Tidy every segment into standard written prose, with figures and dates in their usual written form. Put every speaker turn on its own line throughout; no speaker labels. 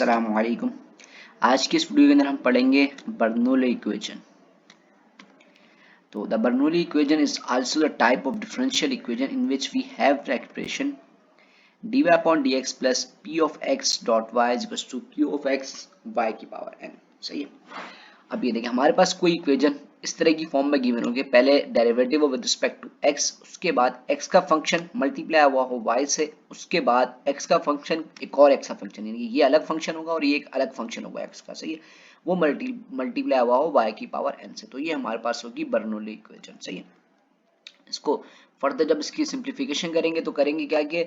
अस्सलाम वालेकुम। आज की इस वीडियो के अंदर हम पढ़ेंगे बर्नौली इक्वेशन। तो the Bernoulli equation is also the type of differential equation in which we have the expression dy upon dx plus p of x dot y is equals to q of x y की power n। सही है। अब ये देखिए हमारे पास कोई equation इस तरह की फॉर्म में गिवन होगी, पहले derivative with respect to x, उसके बाद x का फंक्शन मल्टीप्लाई हुआ हो y से, उसके बाद x का फंक्शन एक और x का फंक्शन, यानी ये अलग फंक्शन होगा और ये एक अलग फंक्शन होगा x का। सही है। वो मल्टीप्लाई हुआ हो y की पावर n से, तो ये हमारे पास होगी बर्नौली इक्वेशन। सही है। इसको फर्दर जब इसकी सिंप्लीफिकेशन करेंगे तो करेंगे क्या कि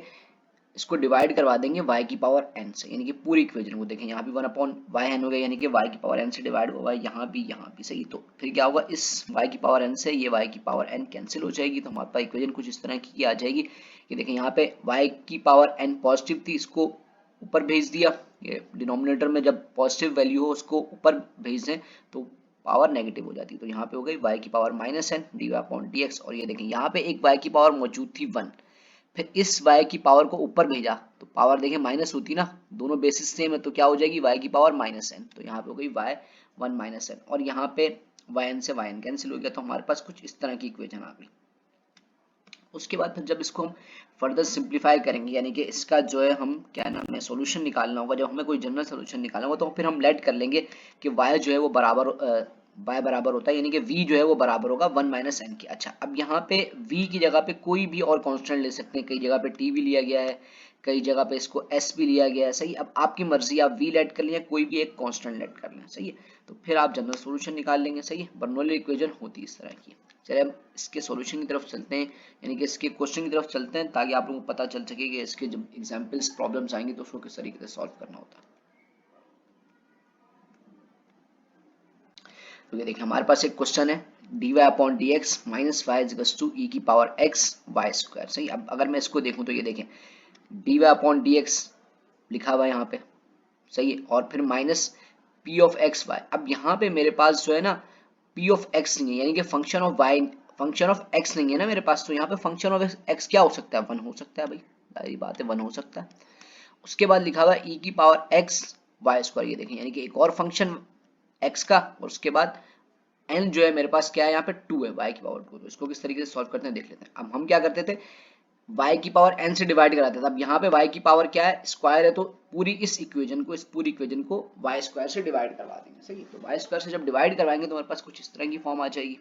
इसको डिवाइड करवा देंगे y की पावर n से, यानी कि पूरी इक्वेशन को देखें यहाँ भी 1 अपॉन वाई एन हो गया, यानी कि y की पावर n से डिवाइड हुआ है यहाँ भी। सही, तो फिर क्या होगा, इस y की पावर n से ये y की पावर n कैंसिल हो जाएगी, तो हमारे पास इक्वेशन कुछ इस तरह की आ जाएगी कि देखें यहाँ पे y की पावर n पॉजिटिव थी, इसको ऊपर भेज दिया, ये डिनोमिनेटर में जब पॉजिटिव वैल्यू हो उसको ऊपर भेज दें तो पावर नेगेटिव हो जाती है, तो यहाँ पे हो गई y की power minus n d y upon D x. और ये देखें यहाँ पे एक y की पावर मौजूद थी 1, फिर इस y की पावर को ऊपर भेजा तो पावर देखें माइनस होती ना, दोनों बेसिस सेम है, तो क्या हो जाएगी y की पावर माइनस एन, तो यहाँ पे हो गई y1 माइनस एन, और यहाँ पे yn से yn कैंसिल हो गया, तो हमारे पास कुछ इस तरह की इक्वेशन आ गई। उसके बाद फिर जब इसको हम फर्दर सिंप्लीफाई करेंगे, यानी कि इसका जो है हम क्या नाम है सॉल्यूशन निकालना होगा, जब हमें कोई जनरल सॉल्यूशन निकालना होगा तो फिर हम लेट कर लेंगे कि y जो है वो बराबर y बराबर होता है, यानी कि v जो है वो बराबर होगा 1 माइनस एन के। अच्छा, अब यहाँ पे v की जगह पे कोई भी और कांस्टेंट ले सकते हैं, कई जगह पे t भी लिया गया है, कई जगह पे इसको s भी लिया गया है। सही, अब आपकी मर्जी, आप v लेट कर लें, कोई भी एक कांस्टेंट लेट कर लें। सही है, तो फिर आप जनरल सॉल्यूशन निकाल लेंगे। सही है, बर्नौली इक्वेशन होती है इस तरह की। चलिए अब इसके सॉल्यूशन की तरफ चलते हैं, यानी कि इसके क्वेश्चन की तरफ चलते हैं, ताकि आप लोगों को पता चल सके कि इसके जब एग्जांपल्स प्रॉब्लम्स आएंगे तो उसको किस तरीके से सॉल्व करना होता है। तो ये देखिए हमारे पास एक क्वेश्चन है dy upon D X minus Y is two E की पावर एक्स वाई स्क्वायर। सही, अब अगर मैं इसको देखूं तो ये देखें dy अपॉन डी एक्स लिखा हुआ है यहाँ पे। सही है, और फिर minus p of x y. अब यहाँ पे मेरे पास जो है ना p ऑफ x नहीं है, यानी कि function of y, function of x नहीं है ना मेरे पास, तो यहाँ पे फंक्शन ऑफ x क्या हो सकता है, 1 हो सकता है भाई, सारी बात है 1 हो सकता है। उसके बाद लिखा हुआ है e की पावर x वाई स्क्वायर, ये देखें यानी कि एक और फंक्शन x का, और उसके बाद n जो है मेरे पास क्या है यहाँ पे 2 है, y की पावर 2। तो इसको किस तरीके से सॉल्व करते हैं देख लेते हैं। अब हम क्या करते थे, y की पावर n से डिवाइड कराते थे, अब यहाँ पे y की पावर क्या है, स्क्वायर है, तो पूरी इस पूरी इक्वेशन को y स्क्वायर से डिवाइड करवा देंगे। सही है, तो y स्क्वायर से जब डिवाइड करवाएंगे तो हमारे पास कुछ इस तरह की फॉर्म आ जाएगी।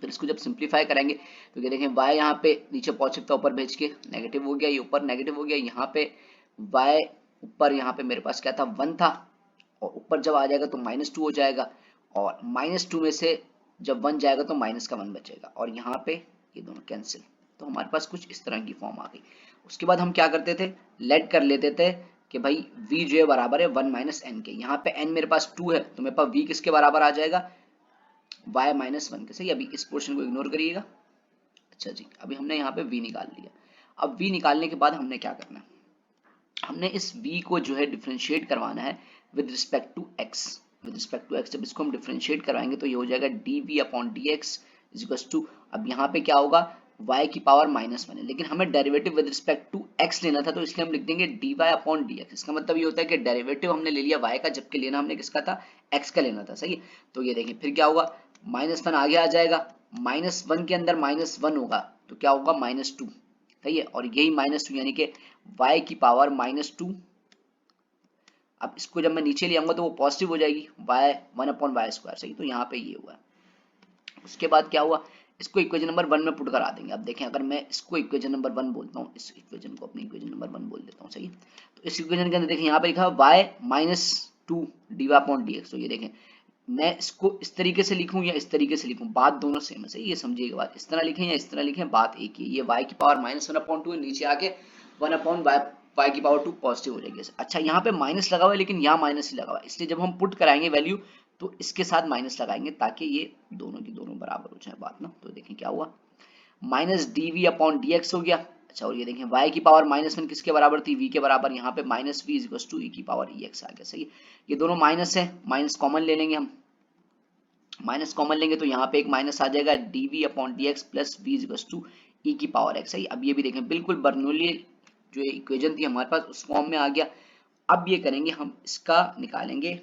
फिर इसको जब सिंप्लीफाई करेंगे तो ये देखें y यहाँ पे नीचे पॉजिटिव था, ऊपर भेज के नेगेटिव हो गया, ये ऊपर नेगेटिव हो गया, यहाँ पे y ऊपर यहाँ पे मेरे पास क्या था 1 था, और ऊपर जब आ जाएगा तो -2 हो जाएगा, और -2 में से जब 1 जाएगा तो माइनस का 1 बचेगा, और यहाँ पे ये दोनों कैंसिल, तो हमारे पास कुछ इस तरह की फॉर्म आ गई। उसके बाद हम क्या करते थे, लेट कर लेते थे कि भाई v जो है बराबर है 1 माइनस एन के, यहाँ पे n मेरे पास 2 है तो मेरे पास v किसके बराबर आ जाएगा, y माइनस 1 के। सही, अभी इस पोर्शन को इग्नोर करिएगा। अच्छा जी, अभी हमने यहाँ पे v निकाल लिया। अब v निकालने के बाद हमने क्या करना है, हमने इस v को जो है डिफरेंशिएट करवाना है with respect to x। With respect to x जब इसको हम डिफरेंशिएट करवाएंगे तो ये हो जाएगा dv upon dx is equals to, अब यहाँ पे क्या होगा y की पावर -1 है, लेकिन हमें derivative with respect to x लेना था, तो इसलिए हम लिख देंगे dy अपॉन dx। इसका मतलब ये होता है कि डेरिवेटिव हमने ले लिया y का, जबकि लेना हमने किसका था, x का लेना था। सही है, तो ये देखिए फिर क्या होगा, -1 आगे आ जाएगा, -1 के अंदर -1 होगा तो क्या होगा -2। सही है, और यही -2 यानी कि y की पावर -2। अब इसको जब मैं नीचे ले आऊंगा तो वो पॉजिटिव हो जाएगी, y 1 अपॉन वाई स्क्वायर। सही, तो यहाँ पे ये हुआ। उसके बाद क्या हुआ, इसको इक्वेशन नंबर 1 में पुट करा देंगे। अब देखें अगर मैं इसको इक्वेशन नंबर 1 बोलता हूँ, इस इक्वेशन को अपनी इक्वेशन नंबर 1 बोल देता हूँ। सही, तो इस इक्वेशन के अंदर देखें यहाँ पे लिखा है y -2 dy अपॉन dx। तो ये देखें मैं इसको इस तरीके से लिखूं या इस तरीके से लिखूं, बात दोनों सेम है। सही, ये समझिएगा बात, इस तरह लिखें या इस तरह लिखें बात एक ही है। ये y की पावर -1 अपॉन 2 है, नीचे आके 1 अपॉन y की पावर 2 पॉजिटिव हो जाएगी। अच्छा, यहाँ पे माइनस लगा हुआ है, लेकिन यहाँ माइनस ही लगा हुआ है, इसलिए जब हम पुट कराएंगे वैल्यू तो इसके साथ माइनस लगाएंगे ताकि ये दोनों की दोनों बराबर हो जाए बात ना। तो देखें क्या हुआ, माइनस dv अपॉन dx हो गया। अच्छा, और ये देखें y की पावर -1 किसके बराबर थी, v के बराबर, यहाँ पे -v is equal to e की पावर ex आ गया। सही, ये दोनों माइनस है, माइनस कॉमन ले लेंगे हम, माइनस कॉमन लेंगे तो यहाँ पे एक माइनस आ जाएगा, dv upon dx plus v is equal to e की पावर x। सही, अब ये भी देखें बिल्कुल बर्नौली जो इक्वेशन थी हमारे पास उस फॉर्म में आ गया। अब ये करेंगे हम इसका निकालेंगे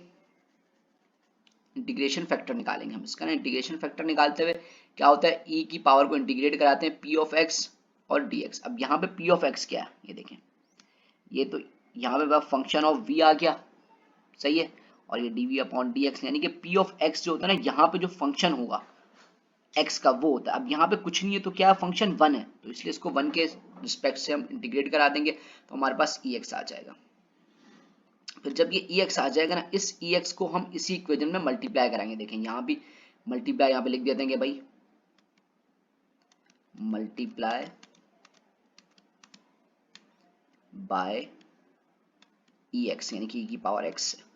इंटीग्रेशन फैक्टर निकालेंगे हम इसका ना। इंटीग्रेशन फैक्टर निकालते हुए क्या होता है, e की पावर को इंटीग्रेट कराते हैं p ऑफ x और dx। अब यहाँ पे p ऑफ x क्या है ये देखें, ये तो यहाँ पे फंक्शन ऑफ v आ गया, सही है, और ये dv अपॉन dx, यानी कि p ऑफ x जो होता है ना, यहाँ पे जो फंक्शन होगा x का वो होता है। अब यहाँ पे कुछ नहीं है तो क्या फंक्शन 1 है, तो इसलिए इसको 1 के रिस्पेक्ट से हम इंटीग्रेट करा देंगे तो हमारे पास ex आ जाएगा। फिर जब ये ex आ जाएगा ना, इस ex को हम इसी इक्वेशन में मल्टीप्लाई कराएंगे। देखें यहाँ भी मल्टीप्लाई, यहाँ पे लिख देते हैं भाई मल्टीप्लाई बाय ex, यानी कि e की पावर x से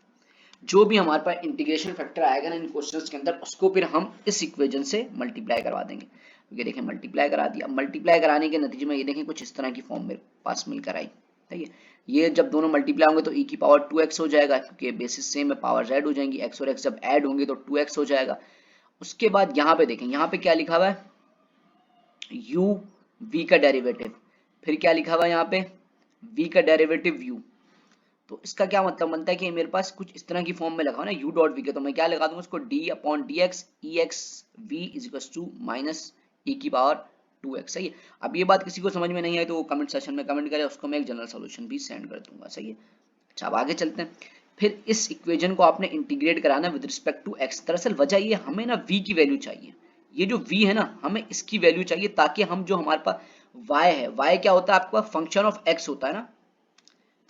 जो भी हमारे पास इंटीग्रेशन फैक्टर आएगा ना इन क्वेश्चंस के अंदर, उसको फिर हम इस इक्वेशन से मल्टीप्लाई करवा देंगे। ये देखें मल्टीप्लाई करा दिया। मल्टीप्लाई कराने के नतीजे में ये देखें कुछ इस तरह की फॉर्म मेरे पास मिलकर आई, ठीक है। ये जब दोनों मल्टीप्लाई होंगे तो e की पावर 2x हो जाएगा, क्योंकि बेसिस सेम है, पावर ऐड हो जाएंगी, x और x जब ऐड होंगे तो 2x हो जाएगा। उसके बाद यहाँ पे देखें, यहाँ पे क्या लिखा हुआ है, u v का डेरिवेटिव, फिर क्या लिखा हुआ है यहाँ पे v का डेरिवेटिव u। तो इसका क्या मतलब बनता है कि मेरे पास कुछ इस तरह की फॉर्म में लगा हो ना u डॉट v के, तो मैं क्या लगा दूंगा उसको d upon D x e x v is equal to minus e की पावर 2x, सही है। अब ये बात किसी को समझ में नहीं आई तो वो कमेंट सेशन में कमेंट करे, उसको मैं एक जनरल सॉल्यूशन भी सेंड कर दूंगा, सही है। अच्छा अब आगे चलते हैं। फिर इस इक्वेशन को आपने इंटीग्रेट कराना विद रिस्पेक्ट टू x। दरअसल वजह ये, हमें ना v की वैल्यू चाहिए, ये जो v है ना हमें इसकी वैल्यू चाहिए, ताकि हम जो हमारे पास y है, y क्या होता है आपका फंक्शन ऑफ x होता है ना,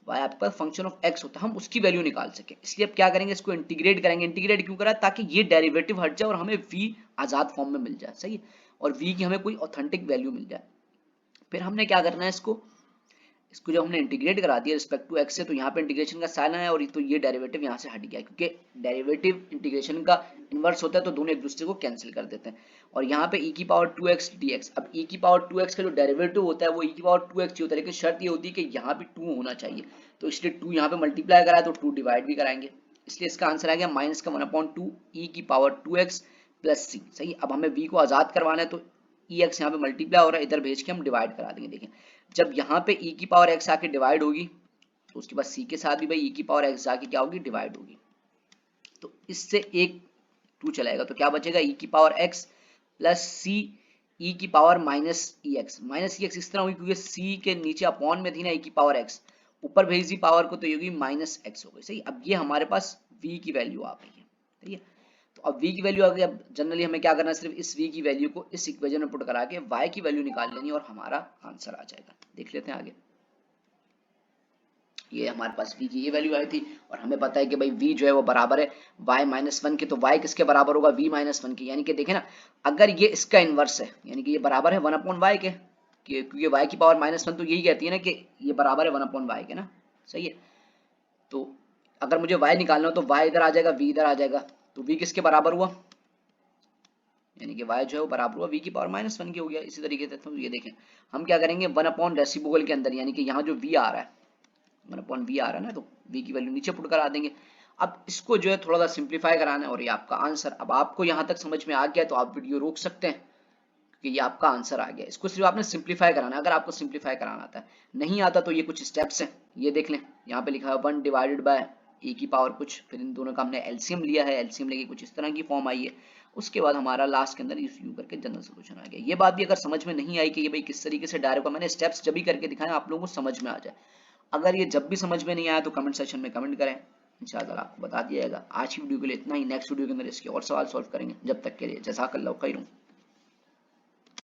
y आपका फंक्शन ऑफ x होता है, हम उसकी वैल्यू निकाल सके। इसलिए अब क्या करेंगे, इसको इंटीग्रेट करेंगे। इंटीग्रेट क्यों करा, ताकि ये डेरिवेटिव हट जाए और हमें v आजाद फॉर्म में मिल जाए, सही है, और v की हमें कोई ऑथेंटिक वैल्यू मिल जाए। फिर हमने क्या करना है, इसको जब हमने इंटीग्रेट करा दिया रिस्पेक्ट टू x से, तो यहाँ पे इंटीग्रेशन का साइन आया और तो ये डेरिवेटिव यहाँ से हट गया, क्योंकि डेरिवेटिव इंटीग्रेशन का इनवर्स होता है तो दोनों एक दूसरे को कैंसिल कर देते हैं। और यहाँ पे e की पावर 2x dx, अब e की पावर 2x का जो डेरिवेटिव होता है वो e की पावर 2x होता है, लेकिन शर्त ये होती है कि यहाँ भी 2 होना चाहिए, तो इसलिए 2 यहाँ पे मल्टीप्लाई करा तो 2 डिवाइड भी कराएंगे, इसलिए इसका आंसर आ गया माइनस का 1/2 e की पावर 2x प्लस c, सही। अब हमें v को आजाद करवाना है तो ex यहाँ पे मल्टीप्लाई हो रहा है, इधर भेज के हम डिवाइड करा देंगे। देखें जब यहाँ पे e की पावर x आके डिवाइड होगी तो उसके बाद c के साथ भी भाई e की पावर x आके क्या होगी, डिवाइड होगी, तो इससे एक 2 चलाएगा तो क्या बचेगा, e की power x plus c e की पावर माइनस ex इस तरह होगी क्योंकि c के नीचे अपॉन में थी ना e की पावर x, ऊपर भेज दी पावर को तो ये होगी माइनस x हो गई, सही। अब ये हमारे पास v की वैल्यू आ गई है, ठीक है। तो अब v की वैल्यू आ गई। अब जनरली हमें क्या करना है, सिर्फ इस v की वैल्यू को इस इक्वेशन में पुट करा के y की वैल्यू निकाल लेनी और हमारा आंसर आ जाएगा। देख लेते हैं आगे। ये हमारे पास v की ये वैल्यू आई थी और हमें पता है कि भाई v जो है वो बराबर है y माइनस 1 के, तो y किसके बराबर होगा, v माइनस 1 के, यानी कि देखें ना अगर ये इसका इनवर्स है यानी कि ये बराबर है 1/y के, क्योंकि y की पावर माइनस 1 तो यही कहती है ना कि ये बराबर है 1/y के ना, सही है। तो अगर मुझे y निकालना हो तो y इधर आ जाएगा, v इधर आ जाएगा, तो v किसके बराबर हुआ, यानी कि y जो है वो बराबर हुआ v की पावर माइनस 1 की हो गया। इसी तरीके से तो ये देखें हम क्या करेंगे 1 रेसिप्रोकल के अंदर, यानी कि यहाँ जो v आ रहा है 1/v आ रहा है ना, तो v की वैल्यू नीचे पुट करा देंगे। अब इसको जो है थोड़ा सा सिंप्लीफाई कराना है और ये आपका आंसर। अब आपको यहाँ तक समझ में आ गया तो आप वीडियो रोक सकते हैं क्योंकि ये आपका आंसर आ गया। इसको सिर्फ आपने सिंप्लीफाई कराना है, अगर आपको सिंप्लीफाई कराना आता है, नहीं आता तो ये कुछ स्टेप्स हैं, ये देख लें। यहाँ पे लिखा है 1 डिवाइडेड बाय e की पावर कुछ, फिर इन दोनों का हमने एलसीएम लिया है, एलसीएम लेके कुछ इस तरह की फॉर्म आई है, उसके बाद हमारा लास्ट के अंदर इस यू करके जनरल सोल्यूशन आ गया। ये बात भी अगर समझ में नहीं आई कि ये भाई किस तरीके से डायरेक्ट, मैंने स्टेप्स जब भी करके दिखाए आप लोगों को समझ में आ जाए। अगर ये जब भी समझ में नहीं आया तो कमेंट सेक्शन में कमेंट करें, इंशाल्लाह आपको बता दिया जाएगा। आज की वीडियो के लिए इतना ही, नेक्स्ट वीडियो के अंदर इसके और सवाल सॉल्व करेंगे। जब तक के लिए जज़ाकल्लाहु खैरन।